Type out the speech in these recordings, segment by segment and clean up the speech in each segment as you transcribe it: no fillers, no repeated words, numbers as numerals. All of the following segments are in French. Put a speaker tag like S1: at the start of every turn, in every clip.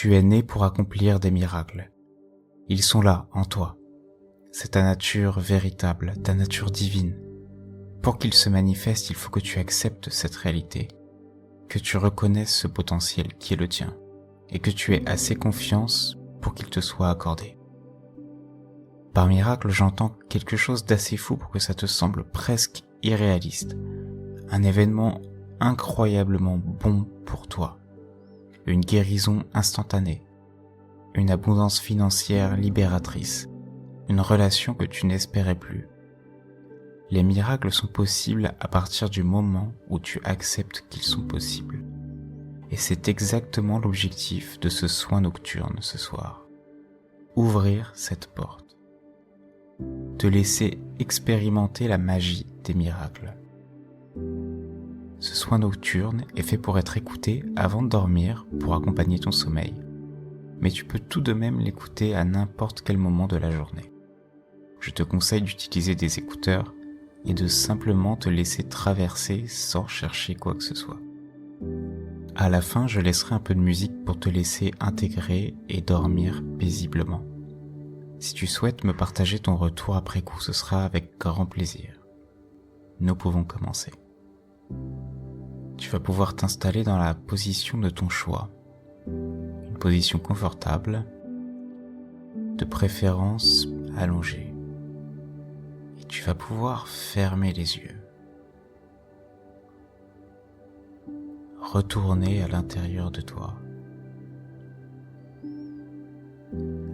S1: Tu es né pour accomplir des miracles. Ils sont là, en toi. C'est ta nature véritable, ta nature divine. Pour qu'ils se manifestent, il faut que tu acceptes cette réalité, que tu reconnaisses ce potentiel qui est le tien, et que tu aies assez confiance pour qu'il te soit accordé. Par miracle, j'entends quelque chose d'assez fou pour que ça te semble presque irréaliste. Un événement incroyablement bon pour toi. Une guérison instantanée. Une abondance financière libératrice. Une relation que tu n'espérais plus. Les miracles sont possibles à partir du moment où tu acceptes qu'ils sont possibles. Et c'est exactement l'objectif de ce soin nocturne ce soir. Ouvrir cette porte. Te laisser expérimenter la magie des miracles. Ce soin nocturne est fait pour être écouté avant de dormir pour accompagner ton sommeil. Mais tu peux tout de même l'écouter à n'importe quel moment de la journée. Je te conseille d'utiliser des écouteurs et de simplement te laisser traverser sans chercher quoi que ce soit. À la fin, je laisserai un peu de musique pour te laisser intégrer et dormir paisiblement. Si tu souhaites me partager ton retour après coup, ce sera avec grand plaisir. Nous pouvons commencer. Tu vas pouvoir t'installer dans la position de ton choix. Une position confortable, de préférence allongée. Et tu vas pouvoir fermer les yeux. Retourner à l'intérieur de toi.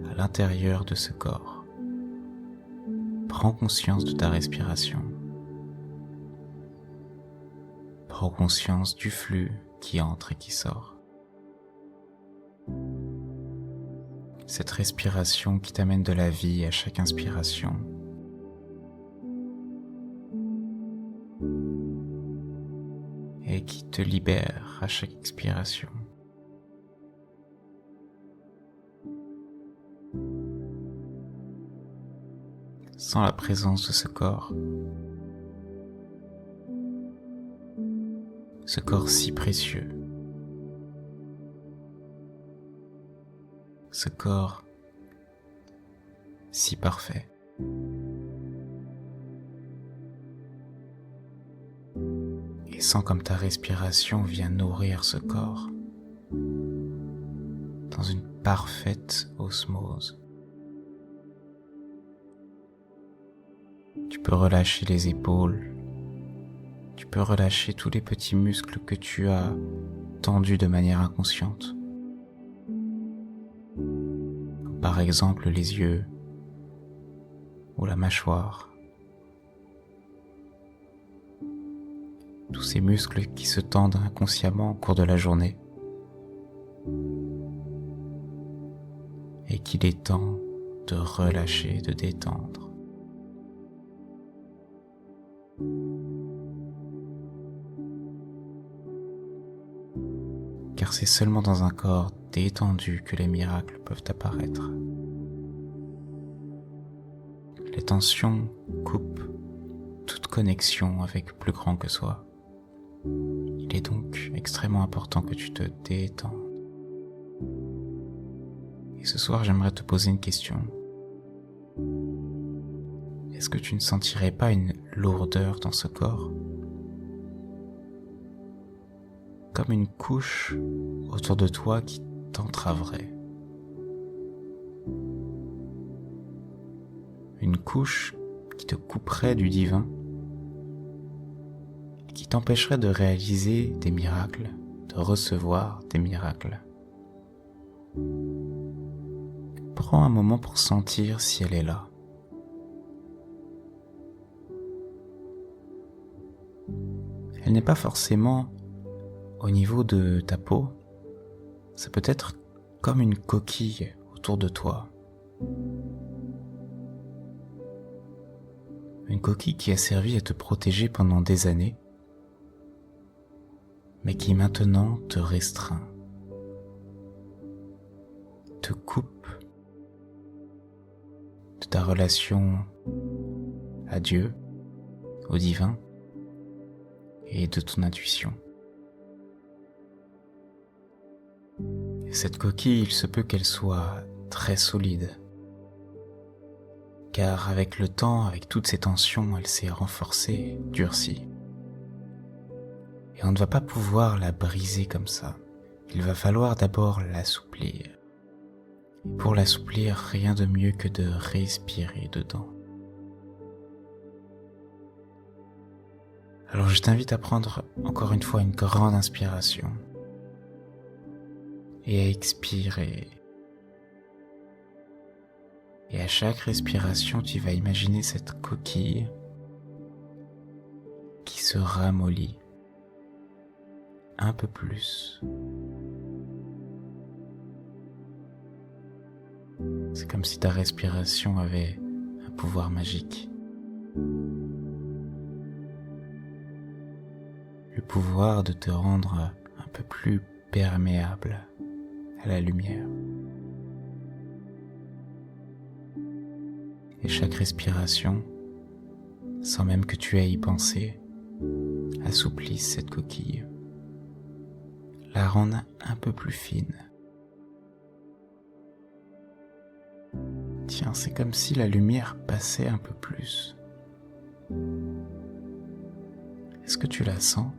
S1: À l'intérieur de ce corps. Prends conscience de ta respiration. Prends conscience du flux qui entre et qui sort. Cette respiration qui t'amène de la vie à chaque inspiration. Et qui te libère à chaque expiration. Sans la présence de ce corps si précieux, ce corps si parfait. Et sens comme ta respiration vient nourrir ce corps dans une parfaite osmose. Tu peux relâcher les épaules, tu peux relâcher tous les petits muscles que tu as tendus de manière inconsciente. Par exemple les yeux ou la mâchoire. Tous ces muscles qui se tendent inconsciemment au cours de la journée et qu'il est temps de relâcher, de détendre. Car c'est seulement dans un corps détendu que les miracles peuvent apparaître. Les tensions coupent toute connexion avec plus grand que soi. Il est donc extrêmement important que tu te détendes. Et ce soir, j'aimerais te poser une question. Est-ce que tu ne sentirais pas une lourdeur dans ce corps ? Comme une couche autour de toi qui t'entraverait. Une couche qui te couperait du divin et qui t'empêcherait de réaliser des miracles, de recevoir des miracles. Prends un moment pour sentir si elle est là. Elle n'est pas forcément au niveau de ta peau, ça peut être comme une coquille autour de toi. Une coquille qui a servi à te protéger pendant des années, mais qui maintenant te restreint, te coupe de ta relation à Dieu, au divin et de ton intuition. Et cette coquille, il se peut qu'elle soit très solide, car avec le temps, avec toutes ces tensions, elle s'est renforcée, durcie. Et on ne va pas pouvoir la briser comme ça. Il va falloir d'abord l'assouplir. Et pour l'assouplir, rien de mieux que de respirer dedans. Alors je t'invite à prendre encore une fois une grande inspiration et à expirer. Et à chaque respiration, tu vas imaginer cette coquille qui se ramollit un peu plus. C'est comme si ta respiration avait un pouvoir magique. Le pouvoir de te rendre un peu plus perméable à la lumière. Et chaque respiration, sans même que tu aies à y penser, assouplisse cette coquille, la rende un peu plus fine. Tiens, c'est comme si la lumière passait un peu plus. Est-ce que tu la sens ?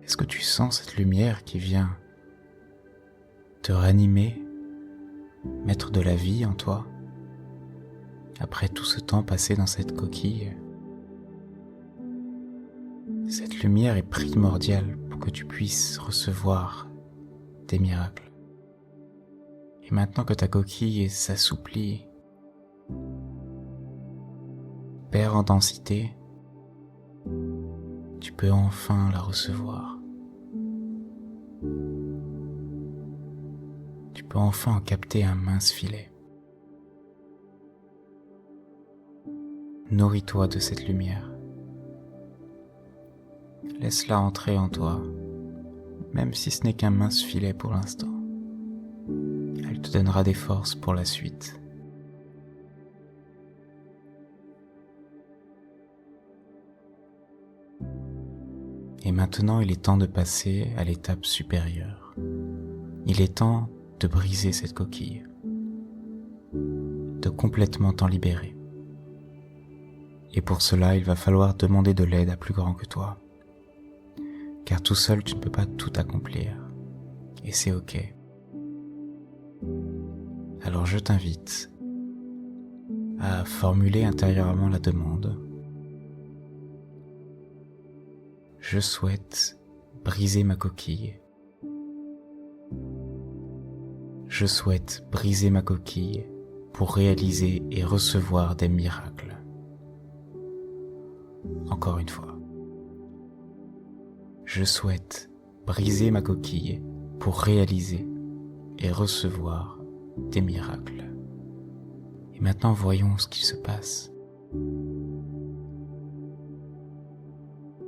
S1: Est-ce que tu sens cette lumière qui vient te ranimer, mettre de la vie en toi, après tout ce temps passé dans cette coquille? Cette lumière est primordiale pour que tu puisses recevoir des miracles. Et maintenant que ta coquille s'assouplit, perd en densité, tu peux enfin la recevoir. Tu peux enfin en capter un mince filet. Nourris-toi de cette lumière. Laisse-la entrer en toi, même si ce n'est qu'un mince filet pour l'instant. Elle te donnera des forces pour la suite. Et maintenant, il est temps de passer à l'étape supérieure. Il est temps de briser cette coquille, de complètement t'en libérer. Et pour cela, il va falloir demander de l'aide à plus grand que toi. Car tout seul, tu ne peux pas tout accomplir. Et c'est ok. Alors je t'invite à formuler intérieurement la demande. Je souhaite briser ma coquille. Je souhaite briser ma coquille pour réaliser et recevoir des miracles. Encore une fois. Je souhaite briser ma coquille pour réaliser et recevoir des miracles. Et maintenant, voyons ce qu'il se passe.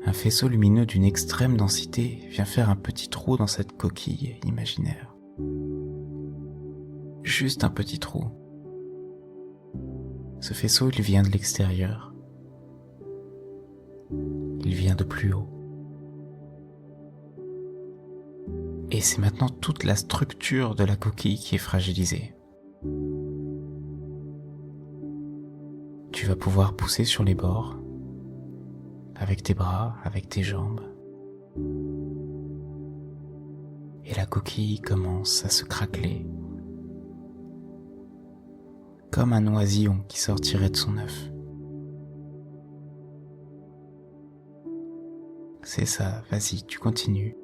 S1: Un faisceau lumineux d'une extrême densité vient faire un petit trou dans cette coquille imaginaire. Juste un petit trou. Ce faisceau, il vient de l'extérieur. Il vient de plus haut. Et c'est maintenant toute la structure de la coquille qui est fragilisée. Tu vas pouvoir pousser sur les bords, avec tes bras, avec tes jambes. Et la coquille commence à se craqueler, comme un oisillon qui sortirait de son œuf. C'est ça, vas-y, tu continues.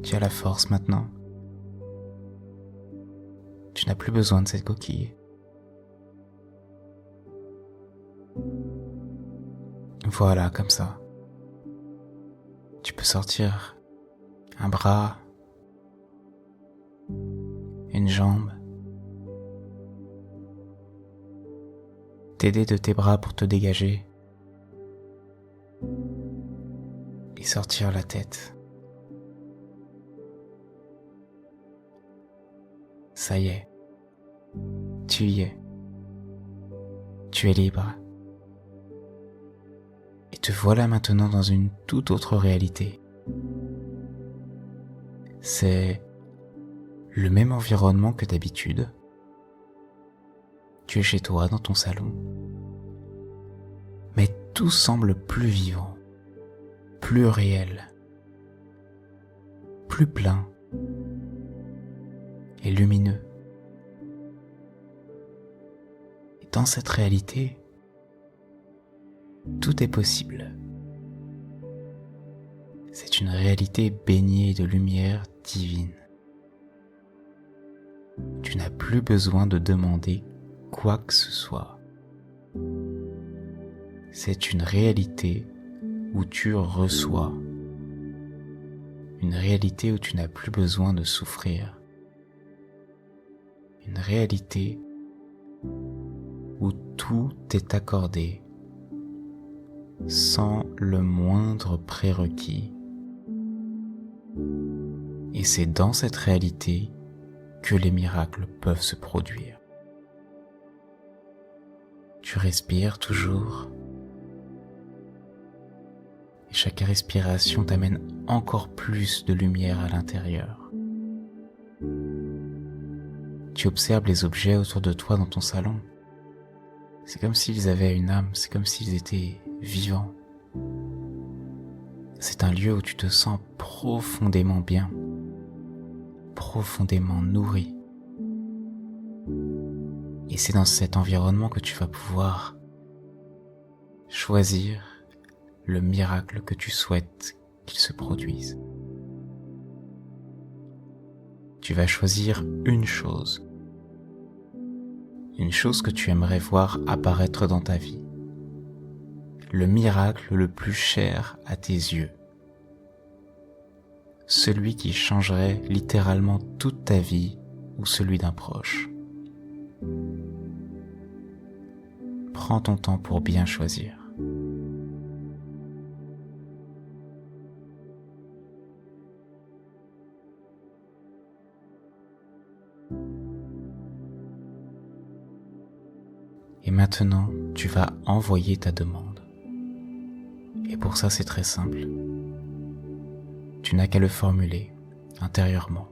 S1: Tu as la force maintenant. Tu n'as plus besoin de cette coquille. Voilà, comme ça. Tu peux sortir un bras, une jambe, t'aider de tes bras pour te dégager et sortir la tête. Ça y est, tu y es. Tu es libre. Et te voilà maintenant dans une toute autre réalité. C'est le même environnement que d'habitude. Tu es chez toi, dans ton salon. Mais tout semble plus vivant, plus réel, plus plein et lumineux. Et dans cette réalité, tout est possible. C'est une réalité baignée de lumière divine. Tu n'as plus besoin de demander quoi que ce soit. C'est une réalité où tu reçois. Une réalité où tu n'as plus besoin de souffrir. Une réalité où tout est accordé sans le moindre prérequis. Et c'est dans cette réalité que les miracles peuvent se produire. Tu respires toujours et chaque respiration t'amène encore plus de lumière à l'intérieur. Tu observes les objets autour de toi dans ton salon. C'est comme s'ils avaient une âme, c'est comme s'ils étaient vivants. C'est un lieu où tu te sens profondément bien, profondément nourri. Et c'est dans cet environnement que tu vas pouvoir choisir le miracle que tu souhaites qu'il se produise. Tu vas choisir une chose que tu aimerais voir apparaître dans ta vie, le miracle le plus cher à tes yeux, celui qui changerait littéralement toute ta vie ou celui d'un proche. Prends ton temps pour bien choisir. Et maintenant, tu vas envoyer ta demande. Et pour ça, c'est très simple. Tu n'as qu'à le formuler intérieurement.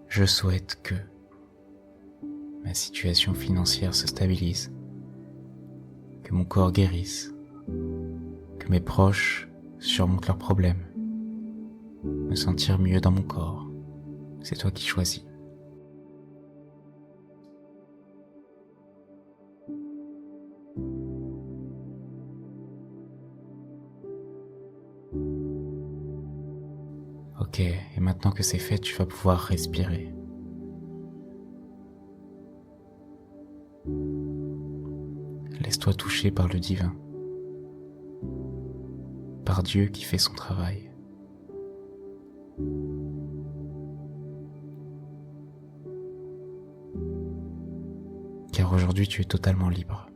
S1: Je souhaite que ma situation financière se stabilise, que mon corps guérisse, que mes proches surmontent leurs problèmes, me sentir mieux dans mon corps. C'est toi qui choisis. Ok, et maintenant que c'est fait, tu vas pouvoir respirer. Laisse-toi toucher par le divin, par Dieu qui fait son travail. Car aujourd'hui tu es totalement libre,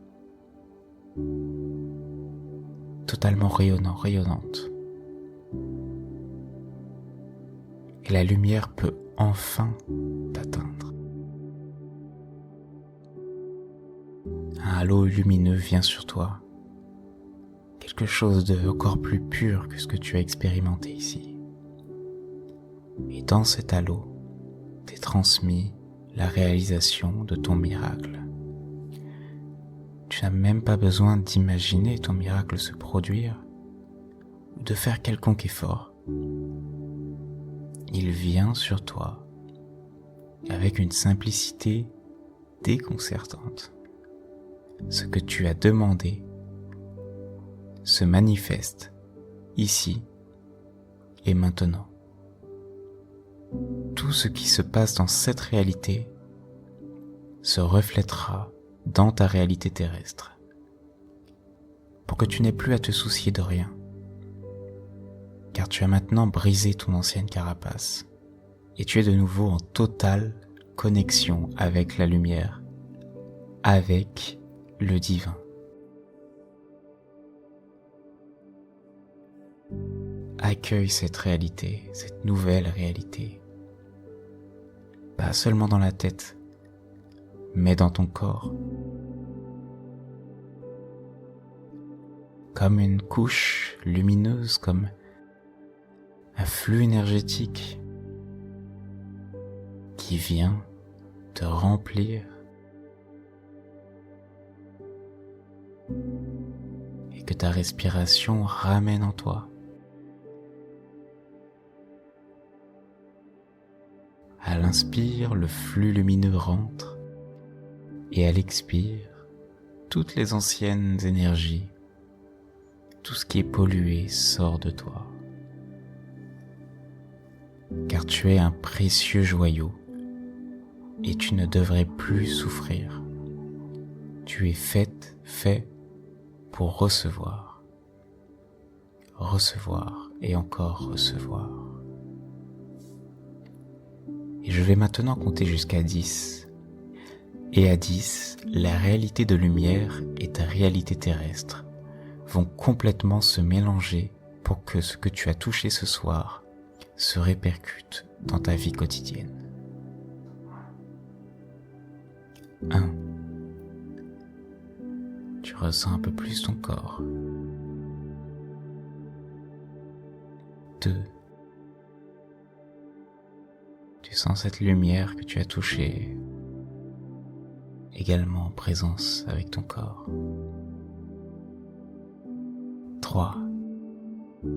S1: totalement rayonnant, rayonnante. Et la lumière peut enfin t'atteindre. Un halo lumineux vient sur toi, quelque chose de encore plus pur que ce que tu as expérimenté ici. Et dans cet halo, t'est transmis la réalisation de ton miracle. Tu n'as même pas besoin d'imaginer ton miracle se produire ou de faire quelconque effort. Il vient sur toi avec une simplicité déconcertante. Ce que tu as demandé se manifeste ici et maintenant. Tout ce qui se passe dans cette réalité se reflètera dans ta réalité terrestre, pour que tu n'aies plus à te soucier de rien, car tu as maintenant brisé ton ancienne carapace et tu es de nouveau en totale connexion avec la lumière, avec le divin. Accueille cette réalité, cette nouvelle réalité, pas seulement dans la tête, mais dans ton corps. comme une couche lumineuse, comme un flux énergétique qui vient te remplir et que ta respiration ramène en toi. À l'inspire, le flux lumineux rentre et à l'expire, toutes les anciennes énergies, tout ce qui est pollué sort de toi. Car tu es un précieux joyau et tu ne devrais plus souffrir. Tu es fait pour recevoir, recevoir et encore recevoir. Et je vais maintenant compter jusqu'à 10. Et à 10, la réalité de lumière et ta réalité terrestre vont complètement se mélanger pour que ce que tu as touché ce soir se répercute dans ta vie quotidienne. 1. Tu ressens un peu plus ton corps. 2. Tu sens cette lumière que tu as touchée également en présence avec ton corps. 3.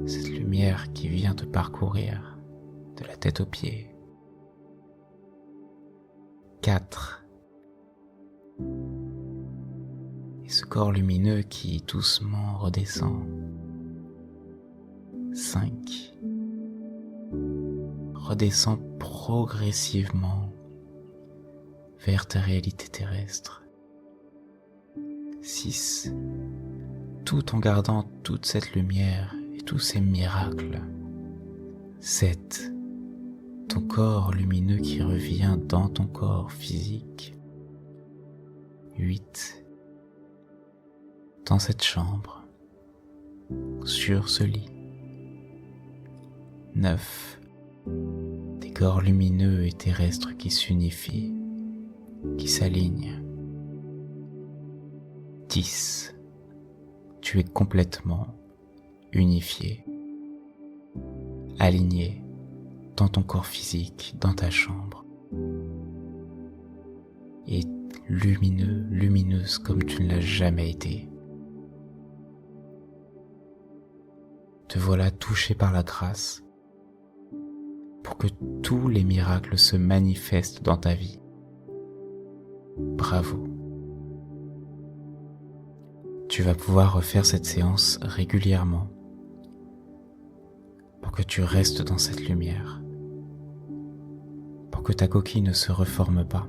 S1: Cette lumière qui vient te parcourir de la tête aux pieds. 4. Et ce corps lumineux qui doucement redescend. 5. Redescend progressivement vers ta réalité terrestre. 6. Tout en gardant toute cette lumière et tous ces miracles. 7. Ton corps lumineux qui revient dans ton corps physique. 8. Dans cette chambre, sur ce lit. 9. Des corps lumineux et terrestres qui s'unifient, qui s'alignent. 10. Tu es complètement unifié, aligné dans ton corps physique, dans ta chambre. Et lumineux, lumineuse comme tu ne l'as jamais été. Te voilà touché par la grâce pour que tous les miracles se manifestent dans ta vie. Bravo. Tu vas pouvoir refaire cette séance régulièrement pour que tu restes dans cette lumière, pour que ta coquille ne se reforme pas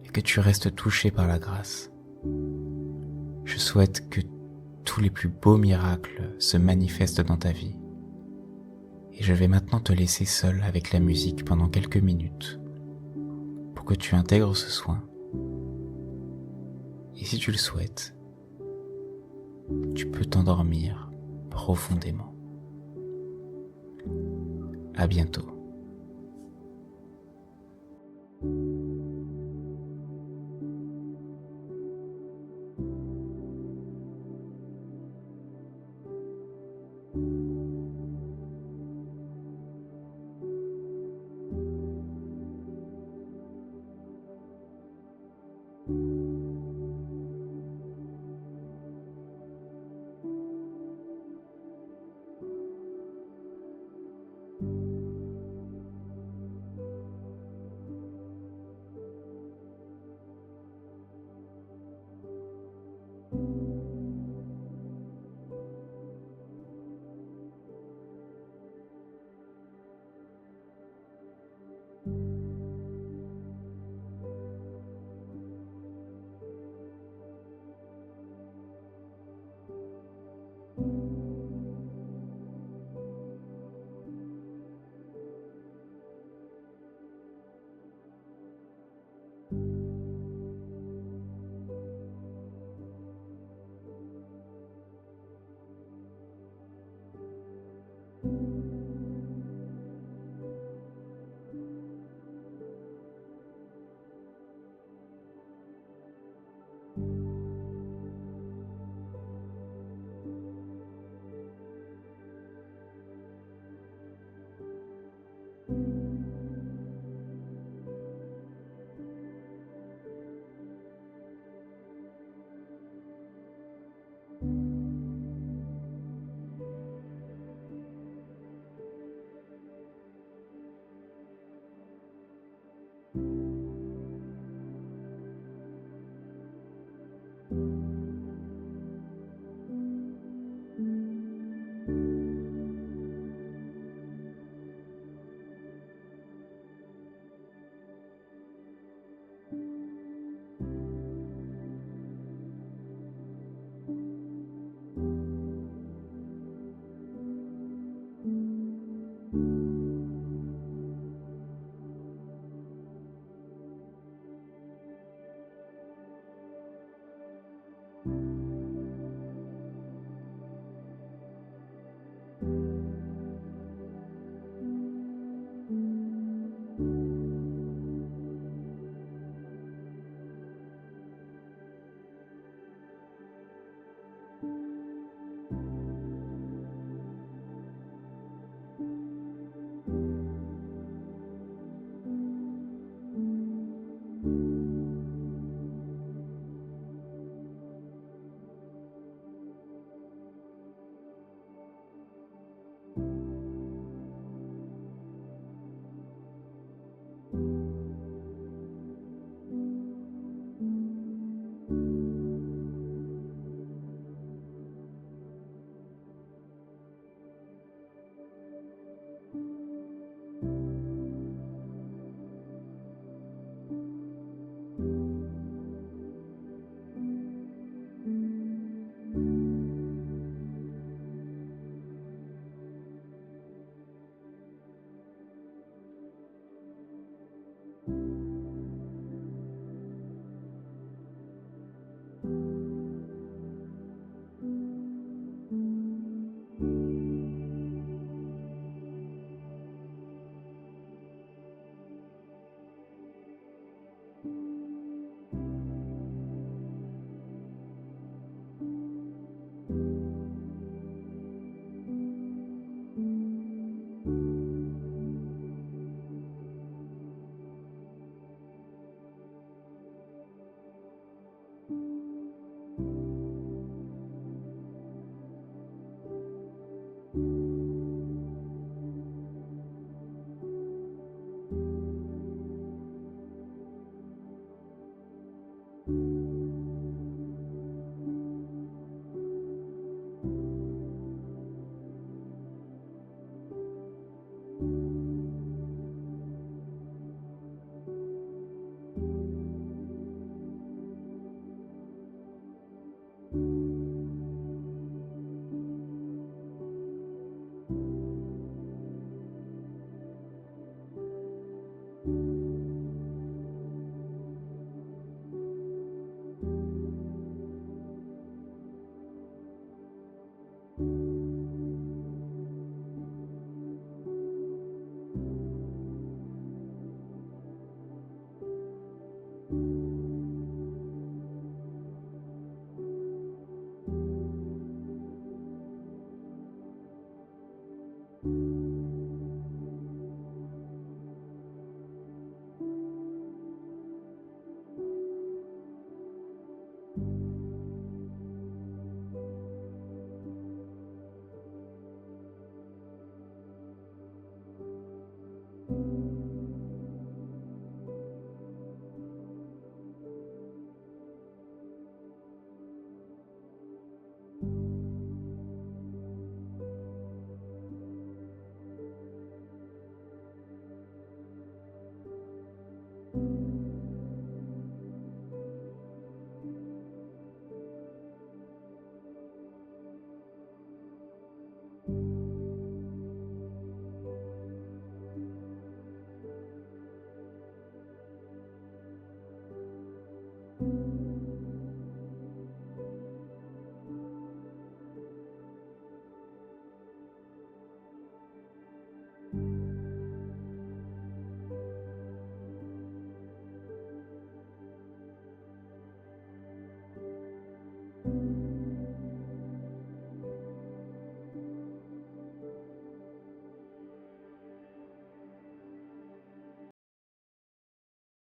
S1: et que tu restes touché par la grâce. Je souhaite que tous les plus beaux miracles se manifestent dans ta vie. Et je vais maintenant te laisser seul avec la musique pendant quelques minutes pour que tu intègres ce soin. Et si tu le souhaites, tu peux t'endormir profondément. À bientôt.